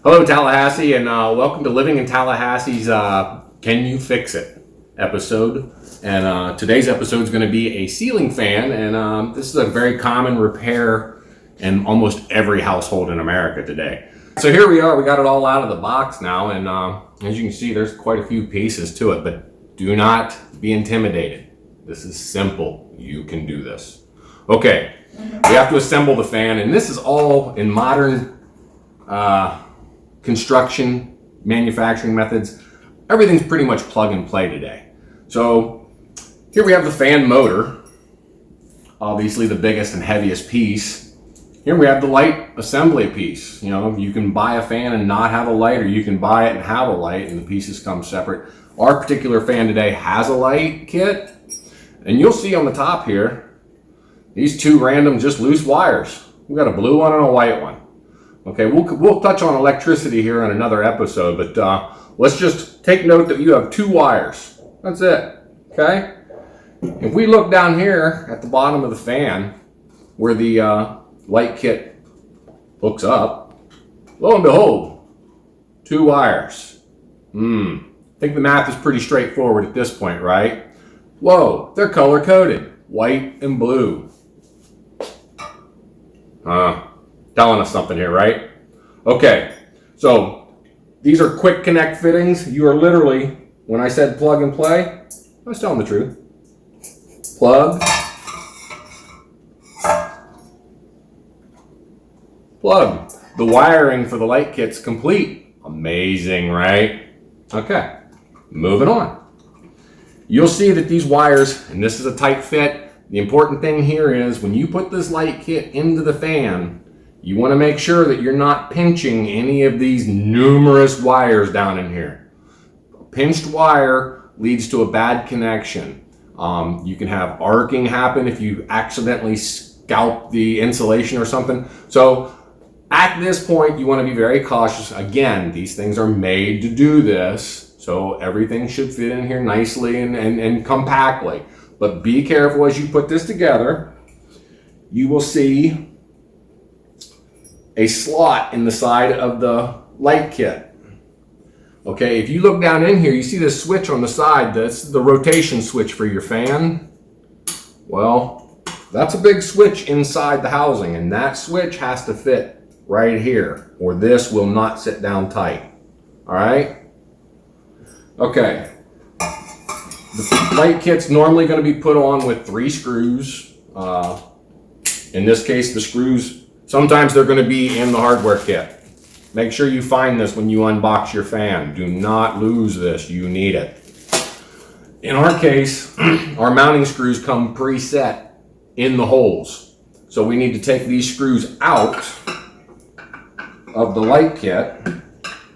Hello, Tallahassee, and welcome to Living in Tallahassee's Can You Fix It episode. And today's episode is going to be a ceiling fan, and this is a very common repair in almost every household in America today. So here we are, we got it all out of the box now, and as you can see, there's quite a few pieces to it, but do not be intimidated. This is simple. You can do this. Okay, we have to assemble the fan, and this is all in modern construction, manufacturing methods. Everything's pretty much plug and play today. So here we have the fan motor, obviously the biggest and heaviest piece. Here we have the light assembly piece. You know, you can buy a fan and not have a light, or you can buy it and have a light and the pieces come separate. Our particular fan today has a light kit, and you'll see on the top here, these two random just loose wires. We've got a blue one and a white one. Okay, we'll touch on electricity here in another episode, but let's just take note that you have two wires. That's it, okay? If we look down here at the bottom of the fan where the light kit hooks up, lo and behold, two wires. I think the math is pretty straightforward at this point, right? Whoa, they're color-coded, white and blue. Telling us something here, right? Okay, so these are quick connect fittings. You are literally, when I said plug and play, I was telling the truth. Plug, plug. The wiring for the light kit's complete. Amazing, right? Okay, moving on. You'll see that these wires, and this is a tight fit. The important thing here is when you put this light kit into the fan, you want to make sure that you're not pinching any of these numerous wires down in here. A pinched wire leads to a bad connection. You can have arcing happen if you accidentally scalp the insulation or something. So at this point, you want to be very cautious. Again, these things are made to do this, so everything should fit in here nicely and compactly. But be careful as you put this together. You will see a slot in the side of the light kit. Okay, if you look down in here, you see this switch on the side. That's the rotation switch for your fan. Well, that's a big switch inside the housing, and that switch has to fit right here, or this will not sit down tight. All right? Okay. The light kit's normally going to be put on with 3 screws. In this case, the screws, sometimes they're going to be in the hardware kit. Make sure you find this when you unbox your fan. Do not lose this. You need it. In our case, our mounting screws come preset in the holes. So we need to take these screws out of the light kit.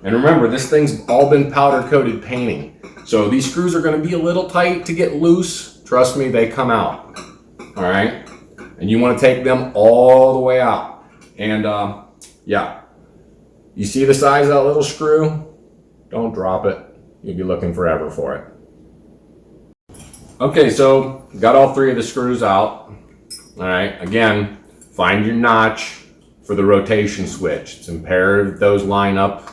And remember, this thing's all been powder coated painting. So these screws are going to be a little tight to get loose. Trust me, they come out. All right? And you want to take them all the way out. And yeah, you see the size of that little screw? Don't drop it. You'll be looking forever for it. Okay, so got all 3 of the screws out. All right, again, find your notch for the rotation switch. It's imperative those line up.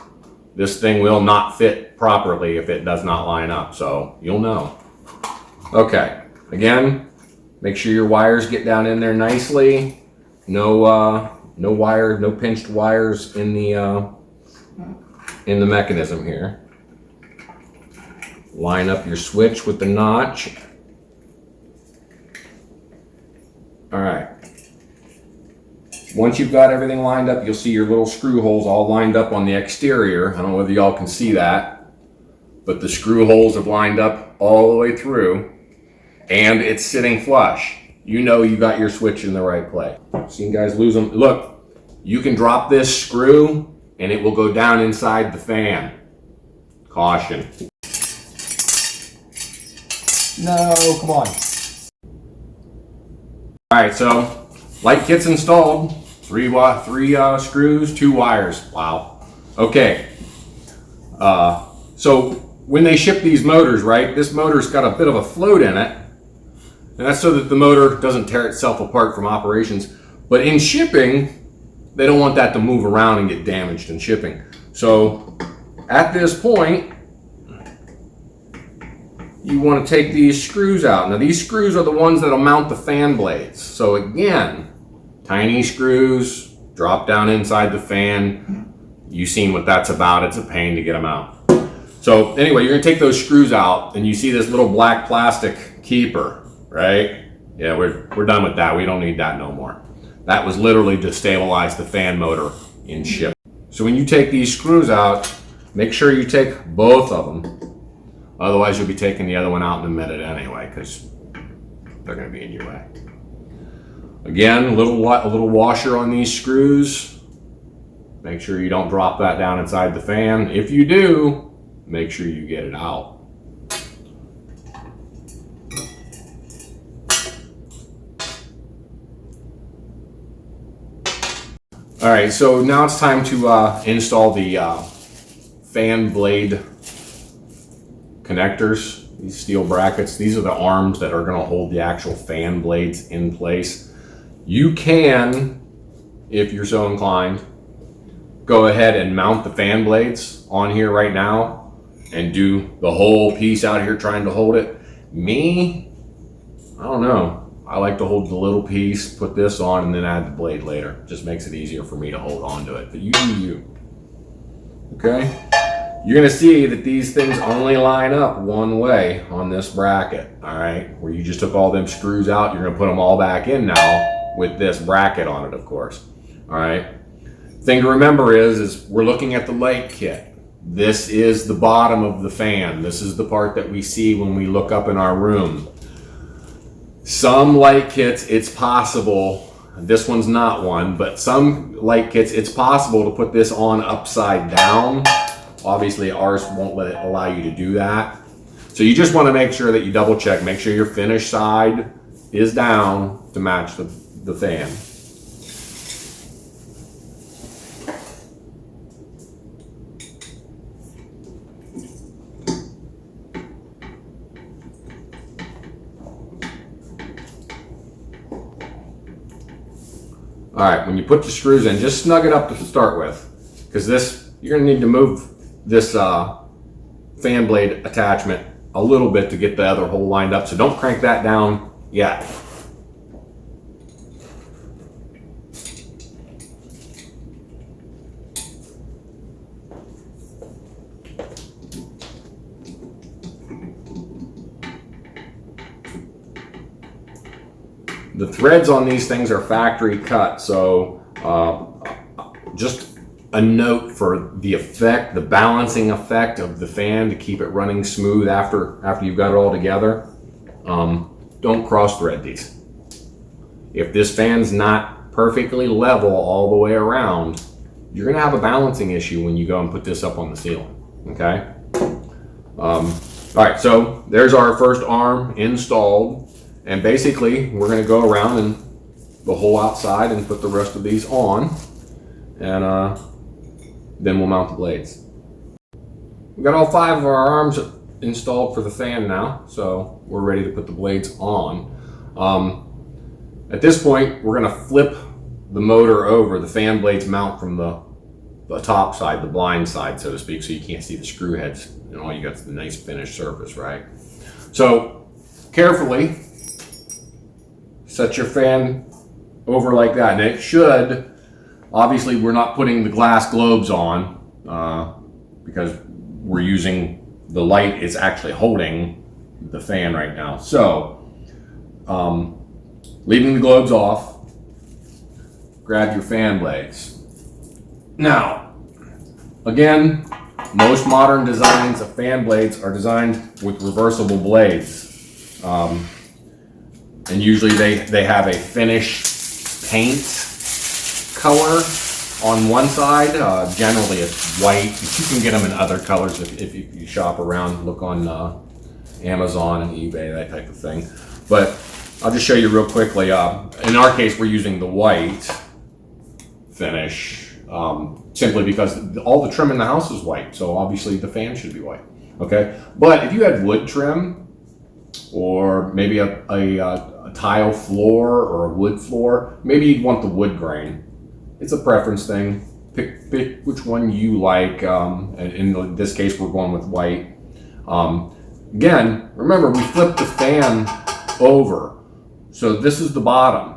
This thing will not fit properly if it does not line up, so you'll know. Okay, again, make sure your wires get down in there nicely. No pinched wires in the mechanism here. Line up your switch with the notch. All right. Once you've got everything lined up, you'll see your little screw holes all lined up on the exterior. I don't know whether y'all can see that, but the screw holes have lined up all the way through, and it's sitting flush. You know you got your switch in the right place. Seen guys lose them? Look, you can drop this screw and it will go down inside the fan. Caution. No, come on. All right, so light kit's installed. 3 screws, 2 wires. Wow. Okay. So when they ship these motors, right, this motor's got a bit of a float in it. And that's so that the motor doesn't tear itself apart from operations. But in shipping, they don't want that to move around and get damaged in shipping. So at this point, you want to take these screws out. Now these screws are the ones that'll mount the fan blades. So again, tiny screws, drop down inside the fan. You've seen what that's about. It's a pain to get them out. So anyway, you're gonna take those screws out and you see this little black plastic keeper, right? Yeah, we're done with that. We don't need that no more. That was literally to stabilize the fan motor in ship. So when you take these screws out, make sure you take both of them. Otherwise you'll be taking the other one out in a minute anyway, because they're gonna be in your way. Again, a little washer on these screws. Make sure you don't drop that down inside the fan. If you do, make sure you get it out. All right, so now it's time to install the fan blade connectors, these steel brackets. These are the arms that are going to hold the actual fan blades in place. You can, if you're so inclined, go ahead and mount the fan blades on here right now and do the whole piece out here trying to hold it. Me, I don't know. I like to hold the little piece, put this on, and then add the blade later. Just makes it easier for me to hold on to it. But you do you. Okay? You're gonna see that these things only line up one way on this bracket. All right? Where you just took all them screws out, you're gonna put them all back in now with this bracket on it, of course. All right? Thing to remember is we're looking at the light kit. This is the bottom of the fan. This is the part that we see when we look up in our room. Some light kits, it's possible, this one's not one, but some light kits, it's possible to put this on upside down. Obviously ours won't allow you to do that. So you just want to make sure that you double check, make sure your finish side is down to match the fan. All right, when you put the screws in, just snug it up to start with, because you're gonna need to move this fan blade attachment a little bit to get the other hole lined up, so don't crank that down yet. The threads on these things are factory cut, so just a note for the effect, the balancing effect of the fan to keep it running smooth after you've got it all together. Don't cross thread these. If this fan's not perfectly level all the way around, you're gonna have a balancing issue when you go and put this up on the ceiling, okay? All right, so there's our first arm installed. And basically, we're going to go around and the whole outside and put the rest of these on, and then we'll mount the blades. We've got all 5 of our arms installed for the fan now, so we're ready to put the blades on. At this point, we're going to flip the motor over. The fan blades mount from the top side, the blind side, so to speak, so you can't see the screw heads, and all you got is the nice finished surface, right? So carefully set your fan over like that, and it should, obviously we're not putting the glass globes on because we're using the light is actually holding the fan right now. So leaving the globes off, grab your fan blades. Now again, most modern designs of fan blades are designed with reversible blades. And usually they have a finish paint color on one side. Generally it's white. You can get them in other colors if you shop around, look on Amazon and eBay, that type of thing. But I'll just show you real quickly. In our case, we're using the white finish simply because all the trim in the house is white. So obviously the fan should be white. Okay, but if you had wood trim, or maybe a tile floor or a wood floor, maybe you'd want the wood grain. It's a preference thing. pick which one you like. In this case, we're going with white. Again, remember we flipped the fan over. So this is the bottom.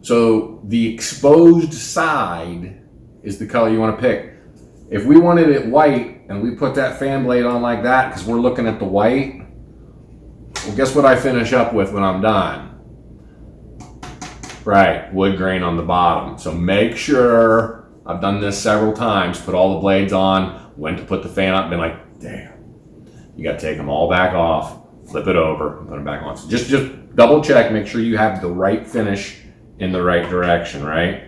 So the exposed side is the color you want to pick. If we wanted it white and we put that fan blade on like that because we're looking at the white, well, guess what I finish up with when I'm done? Right, wood grain on the bottom. So make sure, I've done this several times, put all the blades on, when to put the fan up, and been like, damn. You got to take them all back off, flip it over, and put them back on. So just double check, make sure you have the right finish in the right direction, right?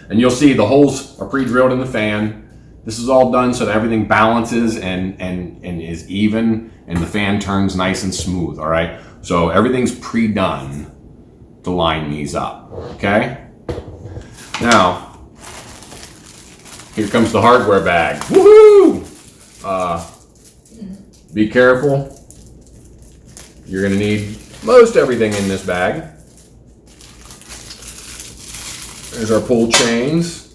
And you'll see the holes are pre-drilled in the fan. This is all done so that everything balances and is even, and the fan turns nice and smooth, all right? So everything's pre-done to line these up, okay? Now, here comes the hardware bag. Woohoo! Be careful. You're gonna need most everything in this bag. There's our pull chains.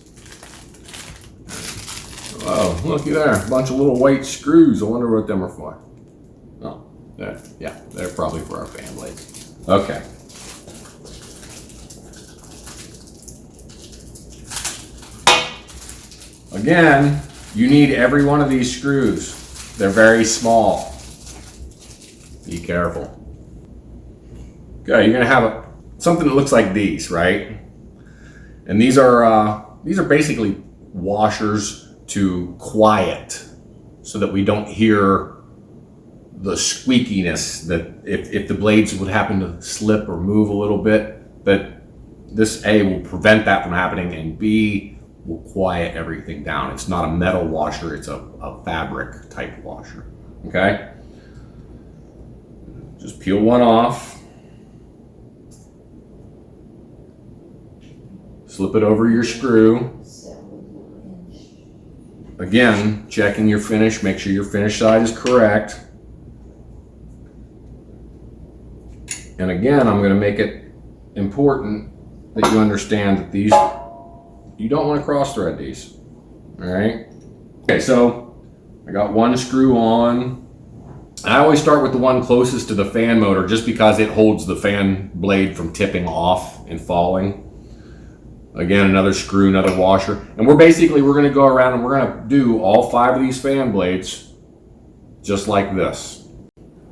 Oh, looky there, a bunch of little white screws. I wonder what them are for. Oh, yeah, they're probably for our fan blades. Okay. Again, you need every one of these screws. They're very small. Be careful. Okay, you're gonna have something that looks like these, right? And these are basically washers to quiet, so that we don't hear the squeakiness that if the blades would happen to slip or move a little bit, that this A will prevent that from happening, and B will quiet everything down. It's not a metal washer, it's a fabric type washer, okay? Just peel one off. Slip it over your screw. Again, checking your finish, make sure your finish side is correct. And again, I'm going to make it important that you understand that these, you don't want to cross thread these. All right. Okay, so I got one screw on. I always start with the one closest to the fan motor just because it holds the fan blade from tipping off and falling. Again, another screw, another washer. And we're going to go around and we're going to do all 5 of these fan blades just like this.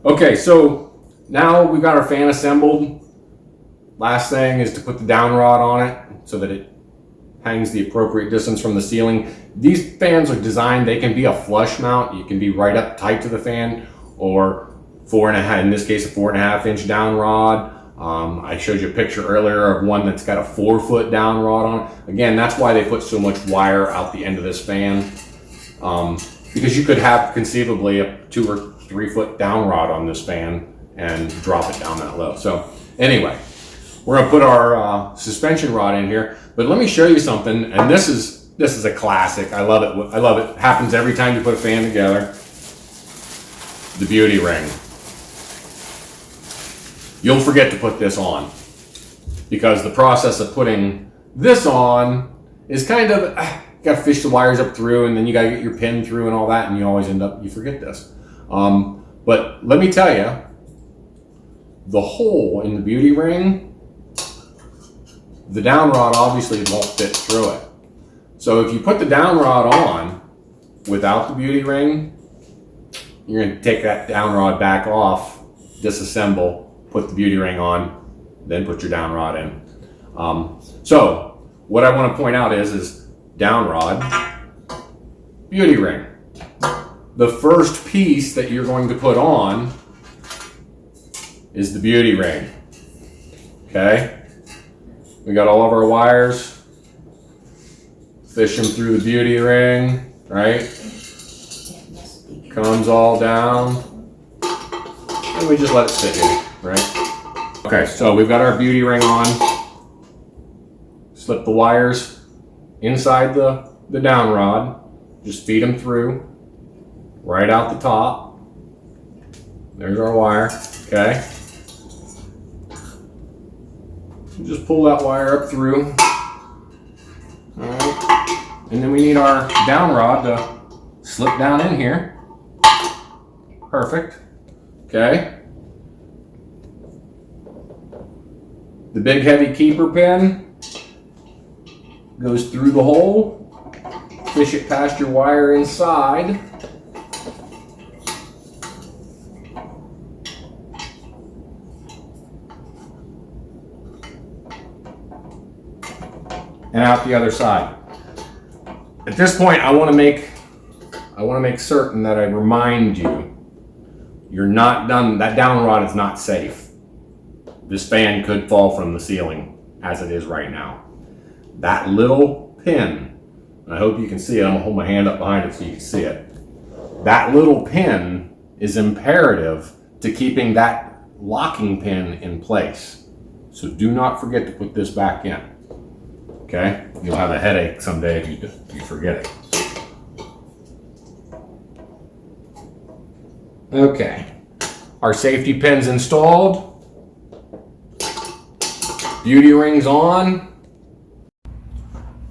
Okay, so now we've got our fan assembled. Last thing is to put the down rod on it so that it hangs the appropriate distance from the ceiling. These fans are designed, they can be a flush mount. You can be right up tight to the fan, or 4.5, in this case, a 4.5 inch down rod. I showed you a picture earlier of one that's got a 4-foot down rod on it. Again, that's why they put so much wire out the end of this fan. Because you could have conceivably a 2 or 3 foot down rod on this fan and drop it down that low. So anyway, we're gonna put our suspension rod in here, but let me show you something. And this is a classic. I love it. I love it. Happens every time you put a fan together. The beauty ring. You'll forget to put this on because the process of putting this on is kind of, you gotta fish the wires up through, and then you gotta get your pin through and all that, and you always you forget this. But let me tell you, the hole in the beauty ring, the down rod obviously won't fit through it. So if you put the down rod on without the beauty ring, you're gonna take that down rod back off, disassemble, put the beauty ring on, then put your down rod in. So what I want to point out is down rod, beauty ring. The first piece that you're going to put on is the beauty ring. Okay? We got all of our wires. Fish them through the beauty ring, right? Comes all down. And we just let it sit here. Right? Okay, so we've got our beauty ring on. Slip the wires inside the down rod. Just feed them through. Right out the top. There's our wire. Okay. Just pull that wire up through. Alright. And then we need our down rod to slip down in here. Perfect. Okay. The big heavy keeper pin goes through the hole. Fish it past your wire inside. And out the other side. At this point, I want to make certain that I remind you, you're not done. That down rod is not safe. This fan could fall from the ceiling as it is right now. That little pin, and I hope you can see it. I'm gonna hold my hand up behind it so you can see it. That little pin is imperative to keeping that locking pin in place. So do not forget to put this back in. Okay? You'll have a headache someday if you forget it. Okay. Our safety pin's installed. Beauty ring's on.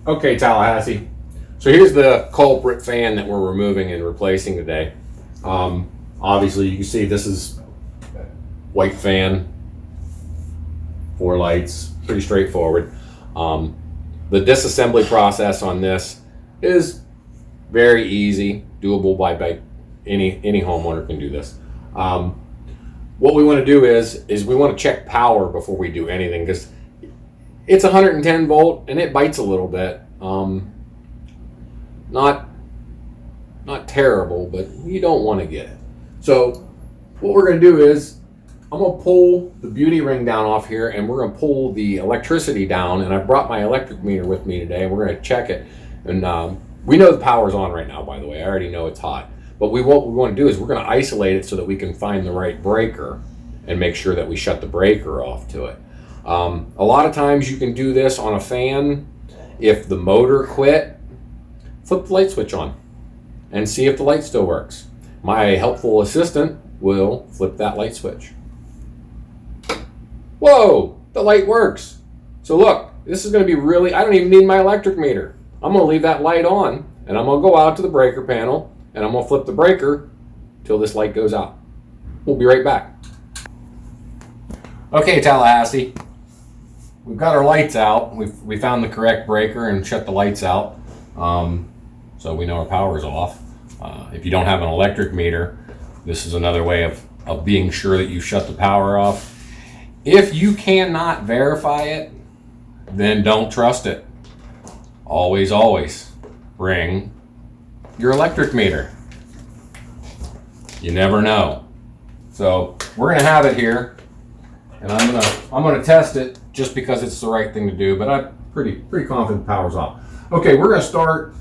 Okay, Tallahassee. So here's the culprit fan that we're removing and replacing today. Obviously, you can see this is white fan, 4 lights, pretty straightforward. The disassembly process on this is very easy, doable by any homeowner can do this. What we want to do is we want to check power before we do anything, because it's 110 volt and it bites a little bit. Not terrible, but you don't want to get it. So what we're going to do is I'm going to pull the beauty ring down off here, and we're going to pull the electricity down, and I brought my electric meter with me today, and we're going to check it. And we know the power's on right now, by the way. I already know it's hot. But what we want to do is we're going to isolate it so that we can find the right breaker and make sure that we shut the breaker off to it. A lot of times you can do this on a fan. If the motor quit, flip the light switch on and see if the light still works. My helpful assistant will flip that light switch. Whoa, the light works. So look, this is going to be really, I don't even need my electric meter. I'm going to leave that light on, and I'm going to go out to the breaker panel, and I'm going to flip the breaker till this light goes out. We'll be right back. Okay, Tallahassee, we've got our lights out. We found the correct breaker and shut the lights out, so we know our power is off. If you don't have an electric meter, this is another way of being sure that you shut the power off. If you cannot verify it, then don't trust it. Always bring your electric meter. You never know. So we're gonna have it here, and I'm gonna test it just because it's the right thing to do, but I'm pretty confident the power's off. Okay, we're gonna start.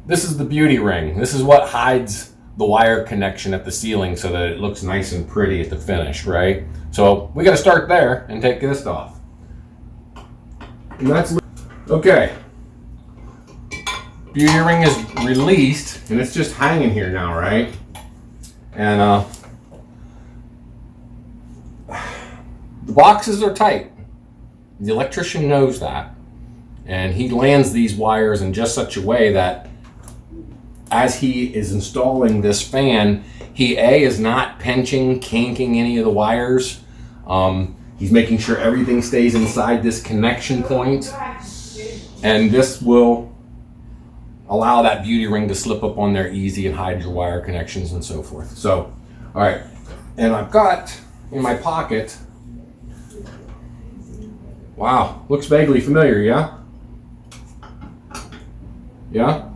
This is the beauty ring. This is what hides the wire connection at the ceiling so that it looks nice and pretty at the finish, right? So we got to start there and take this off. And that's okay. Beauty ring is released and it's just hanging here now, right? And the boxes are tight. The electrician knows that, and he lands these wires in just such a way that as he is installing this fan, he is not pinching, kinking any of the wires. He's making sure everything stays inside this connection point, and this will allow that beauty ring to slip up on there easy and hide your wire connections and so forth. So, all right, and I've got in my pocket, wow, looks vaguely familiar, yeah? Yeah?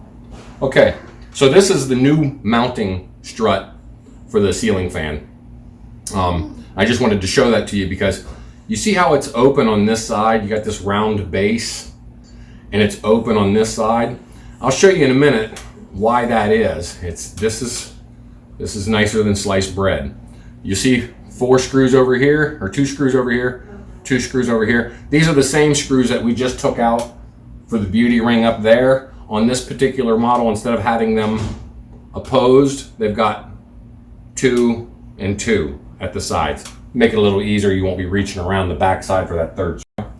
Okay. So this is the new mounting strut for the ceiling fan. I just wanted to show that to you because you see how it's open on this side. You got this round base and it's open on this side. I'll show you in a minute why that is. This is nicer than sliced bread. You see 4 screws over here, or 2 screws over here, 2 screws over here. These are the same screws that we just took out for the beauty ring up there. On this particular model, instead of having them opposed, they've got 2 and 2 at the sides. Make it a little easier. You won't be reaching around the back side for that third screw.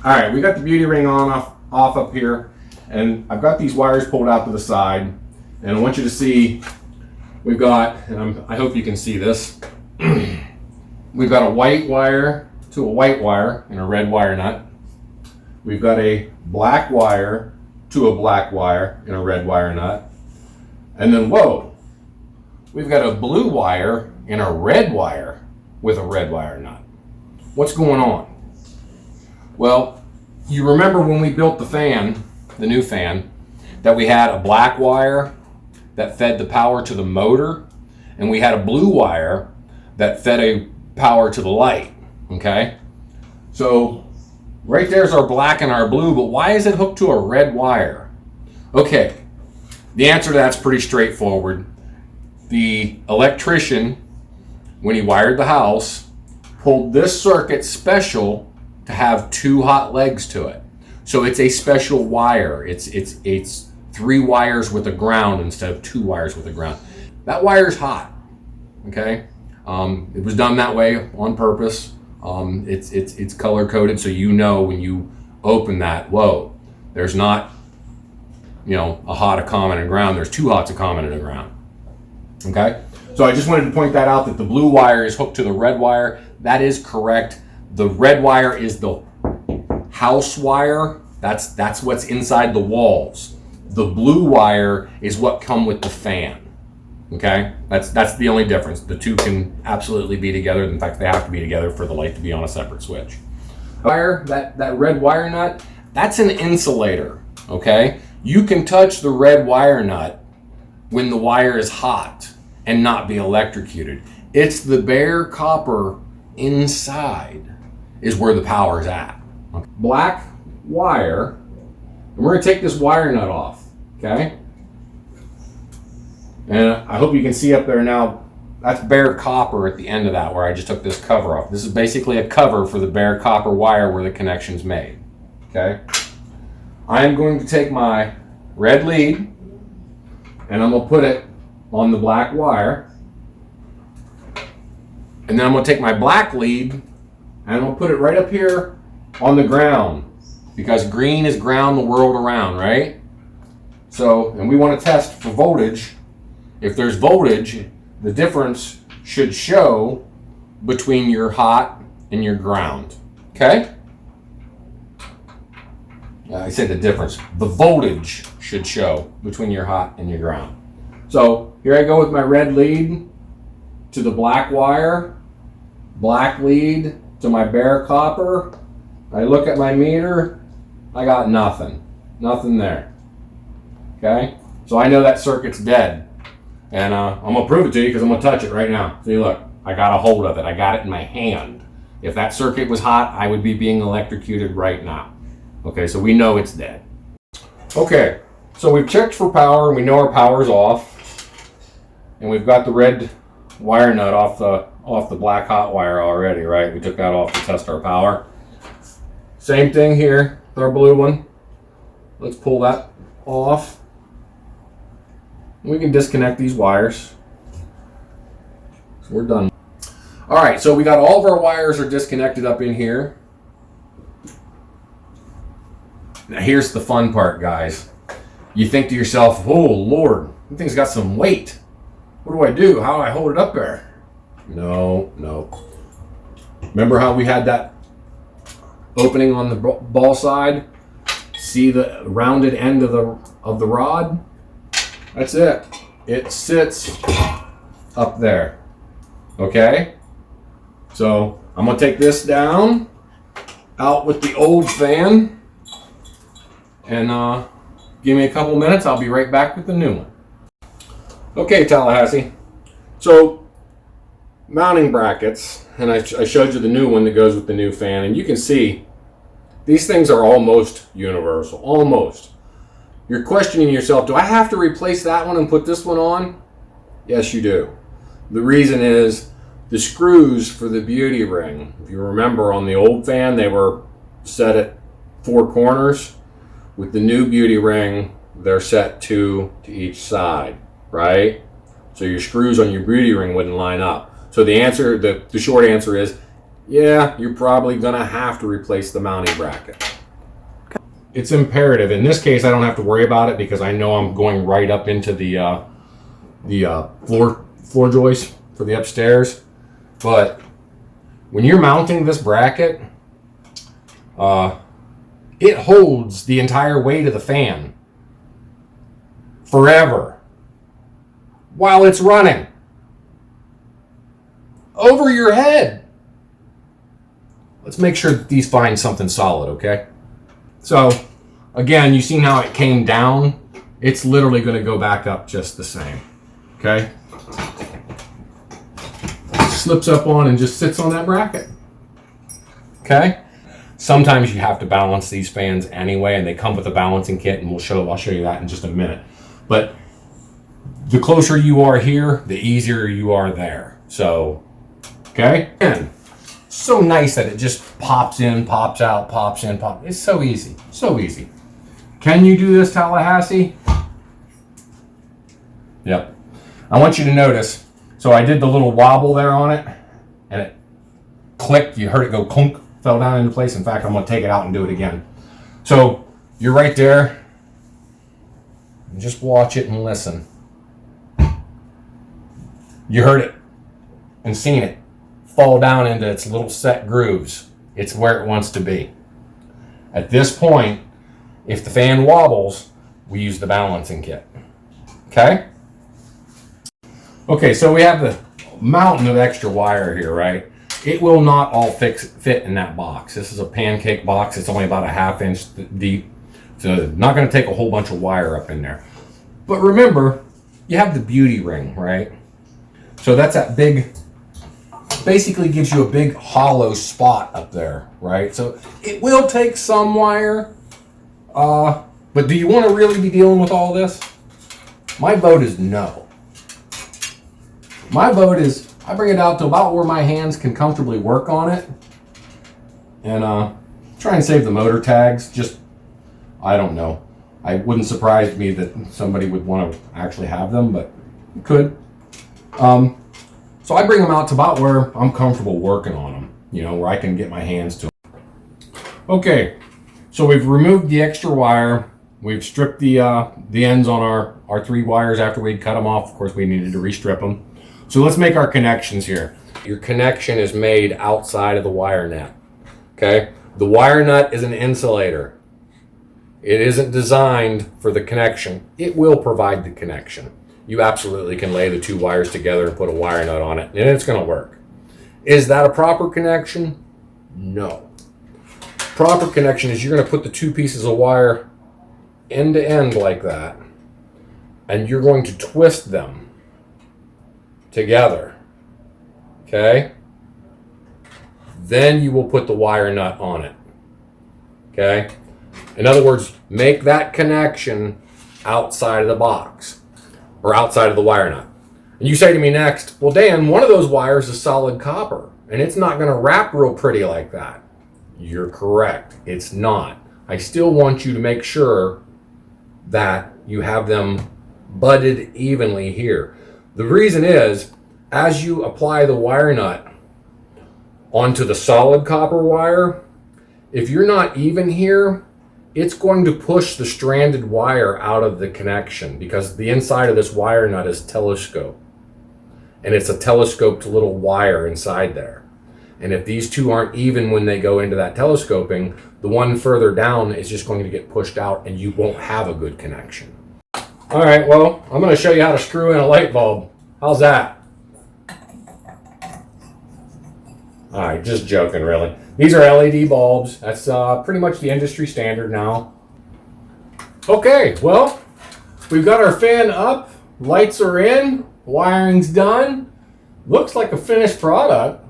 All right, we got the beauty ring on off up here. And I've got these wires pulled out to the side, and I want you to see, we've got, and I hope you can see this, we've got a white wire to a white wire in a red wire nut. We've got a black wire to a black wire in a red wire nut. And then, whoa, we've got a blue wire in a red wire with a red wire nut. What's going on? Well, you remember when we built the fan, the new fan, that we had a black wire that fed the power to the motor, and we had a blue wire that fed a power to the light, okay? So right there's our black and our blue, but why is it hooked to a red wire? Okay, the answer to that's pretty straightforward. The electrician, when he wired the house, pulled this circuit special to have 2 hot legs to it. So it's a special wire. It's 3 wires with a ground instead of 2 wires with a ground. That wire's hot, okay? It was done that way on purpose. It's color coded, so you know when you open that, whoa, there's not, a hot, a common, and a ground. There's 2 hots, a common, and a ground. Okay? So I just wanted to point that out, that the blue wire is hooked to the red wire. That is correct. The red wire is the house wire. That's what's inside the walls. The blue wire is what come with the fan. Okay? That's the only difference. The two can absolutely be together. In fact, they have to be together for the light to be on a separate switch. Wire, that red wire nut, that's an insulator. Okay? You can touch the red wire nut when the wire is hot and not be electrocuted. It's the bare copper inside is where the power is at. Okay. Black wire, and we're going to take this wire nut off, okay? And I hope you can see up there now, that's bare copper at the end of that, where I just took this cover off. This is basically a cover for the bare copper wire where the connection's made, okay? I am going to take my red lead, and I'm going to put it on the black wire. And then I'm going to take my black lead, and I'm going to put it right up here on the ground, because green is ground the world around, right? So, and we want to test for voltage. If there's voltage, the difference should show between your hot and your ground, okay? I said the difference. The voltage should show between your hot and your ground. So here I go with my red lead to the black wire, black lead to my bare copper. I look at my meter, I got nothing there, okay? So I know that circuit's dead, and I'm gonna prove it to you because I'm gonna touch it right now. See, look, I got a hold of it, I got it in my hand. If that circuit was hot, I would be being electrocuted right now. Okay, so we know it's dead. Okay, so we've checked for power, and we know our power's off, and we've got the red wire nut off the black hot wire already, right? We took that off to test our power. Same thing here with our blue one. Let's pull that off. We can disconnect these wires. So we're done. All right, so we got all of our wires are disconnected up in here. Now here's the fun part, guys. You think to yourself, oh Lord, this thing's got some weight. What do? How do I hold it up there? No. Remember how we had that opening on the ball side? See the rounded end of the rod? That's it. It sits up there. Okay? So I'm gonna take this down, out with the old fan, and give me a couple minutes. I'll be right back with the new one. Okay, Tallahassee. So mounting brackets, and I showed you the new one that goes with the new fan, and you can see these things are almost universal. Almost. You're questioning yourself, do I have to replace that one and put this one on? Yes, you do. The reason is the screws for the beauty ring. If you remember on the old fan, they were set at 4 corners. With the new beauty ring, they're set 2 to each side, right? So your screws on your beauty ring wouldn't line up. So the answer, the short answer is, yeah, you're probably gonna have to replace the mounting bracket. it's imperative. In this case, I don't have to worry about it because I know I'm going right up into the floor joist for the upstairs. But when you're mounting this bracket, it holds the entire weight of the fan forever while it's running over your head. Let's make sure that these find something solid, okay? So, again, you've seen how it came down. It's literally going to go back up just the same, okay? Slips up on and just sits on that bracket, okay? Sometimes you have to balance these fans anyway, and they come with a balancing kit, and I'll show you that in just a minute. But the closer you are here, the easier you are there. So, okay? And so nice that it just pops in, pops out, pops in, pops. It's so easy, so easy. Can you do this, Tallahassee? Yep. I want you to notice, so I did the little wobble there on it, and it clicked. You heard it go clunk, fell down into place. In fact, I'm going to take it out and do it again. So you're right there. Just watch it and listen. You heard it and seen it fall down into its little set grooves. It's where it wants to be. At this point, if the fan wobbles, we use the balancing kit. Okay? Okay, so we have the mountain of extra wire here, right? It will not all fit in that box. This is a pancake box. It's only about a 1/2 inch deep. So not going to take a whole bunch of wire up in there. But remember, you have the beauty ring, right? So that's that big, basically gives you a big hollow spot up there, right? So it will take some wire. But do you want to really be dealing with all this? My vote is no. My vote is I bring it out to about where my hands can comfortably work on it. And try and save the motor tags. Just, I don't know. It wouldn't surprise me that somebody would want to actually have them, but it could. So I bring them out to about where I'm comfortable working on them, you know, where I can get my hands to them. Okay, so we've removed the extra wire. We've stripped the ends on our 3 wires after we'd cut them off. Of course, we needed to restrip them. So let's make our connections here. Your connection is made outside of the wire nut, okay? The wire nut is an insulator. It isn't designed for the connection. It will provide the connection. You absolutely can lay the 2 wires together and put a wire nut on it, and it's going to work. Is that a proper connection? No. Proper connection is you're going to put the 2 pieces of wire end to end like that, and you're going to twist them together, okay? Then you will put the wire nut on it, okay? In other words, make that connection outside of the box or outside of the wire nut. And you say to me next, well, Dan, one of those wires is solid copper and it's not going to wrap real pretty like that. You're correct. It's not. I still want you to make sure that you have them butted evenly here. The reason is, as you apply the wire nut onto the solid copper wire, if you're not even here, it's going to push the stranded wire out of the connection because the inside of this wire nut is telescope. And it's a telescoped little wire inside there. And if these 2 aren't even when they go into that telescoping, the one further down is just going to get pushed out and you won't have a good connection. All right, well, I'm going to show you how to screw in a light bulb. How's that? All right, just joking, really. These are LED bulbs. That's pretty much the industry standard now. Okay, well, we've got our fan up. Lights are in. Wiring's done. Looks like a finished product.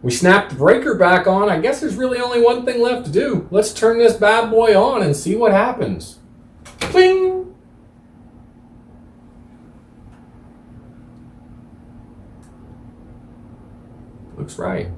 We snapped the breaker back on. I guess there's really only one thing left to do. Let's turn this bad boy on and see what happens. Pling! Looks right.